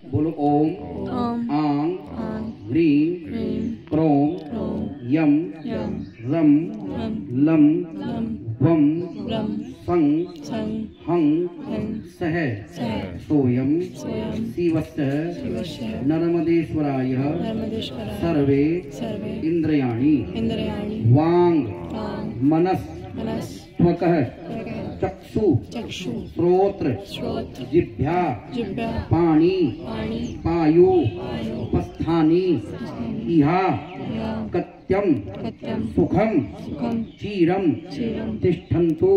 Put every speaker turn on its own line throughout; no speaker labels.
बोलो ओम आंग ह्रीं क्रोम यम रम लम वम सं हं सह सोयम शिवस्य नर्मदेश्वराय सर्वे इंद्रियाणि वांग मनस त्वकः चक्षु श्रोत्र जिह्वा पाणी पायु उपस्थानी इहा कत्यम सुखम चीरम तिष्ठन्तु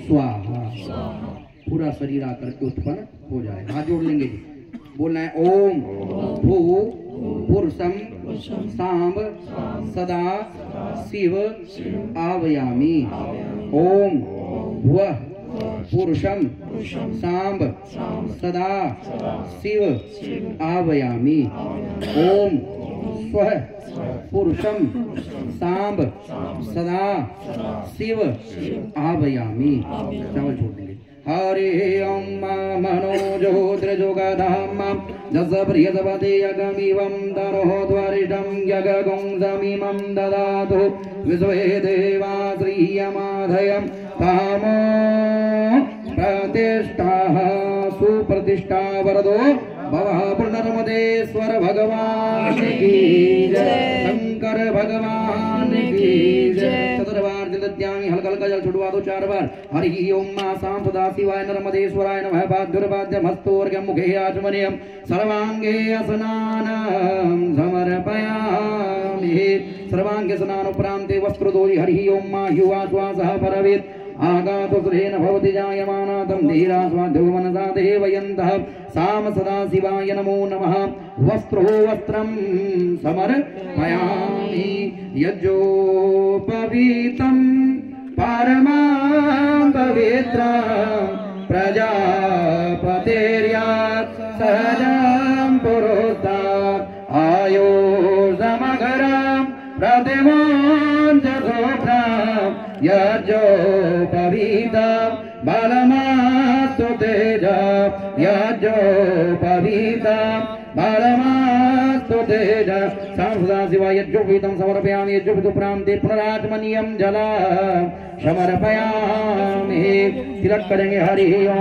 स्वाहा। पूरा शरीर आकर के उत्पन्न हो जाए। हाथ जोड़ लेंगे जी। बोलना है ओम भू पुरुषम सांब सदा शिव आवयामी। ओम भुवः पुरुषम सांब सदा शिव आवयामी। ओम स्वः पुरुषम सांब सदा शिव आवयामी। चावल छोड़ देंगे। हरे ओम मनोजोद्रजोगधाम जस प्रियसपदे यगमिवं तरोः द्वारिषं यगगुंसमिमं ददातु विश्वे देवा श्रियमाधयं कामो प्रतिष्ठाः सुप्रतिष्ठा वरदो भवः पुनर्मदेश्वर भगवान की जय। शंकर भगवान की जय। चतुर्बार जलद्यामी हल्का हल्का जल छुड़वा दो 4 बार। हरि ओम मा शाम सदाशिवाय नर्मदेश्वराय नमः। पाद्युर्पाद्यमस्तोर्घ्यं मुखे आचमनीयं सर्वांगे स्नानं समर्पयामि। सर्वांगे स्नानोपरान्ते वस्त्रधूलि। हरि ओम मा युवाश्वासः परवेत् आगातो सुरेण भवति जायमानातं धीरास्वाद्यो मनसा देवयन्तः साम सदाशिवाय नमो नमः। वस्त्रो वस्त्रं समर्पयामि। यज्ञोपवीतं परमां पवित्रं प्रजापतेर्यात् सहजं पुरोस्तात् आयुर्समघरं प्रतिमं च सोत्रं यज्ञोपवीतं बलमास्तु तेजः यज्ञोपवीतं बलमास्तु तेजः। सदाशिवाय यज्ञोपवीतं समर्पयामि। यज्ञोपवीतोपरान्ते पुनराचमनीयं जलं समर्पयामि। तिलक करेंगे। हरि ओम।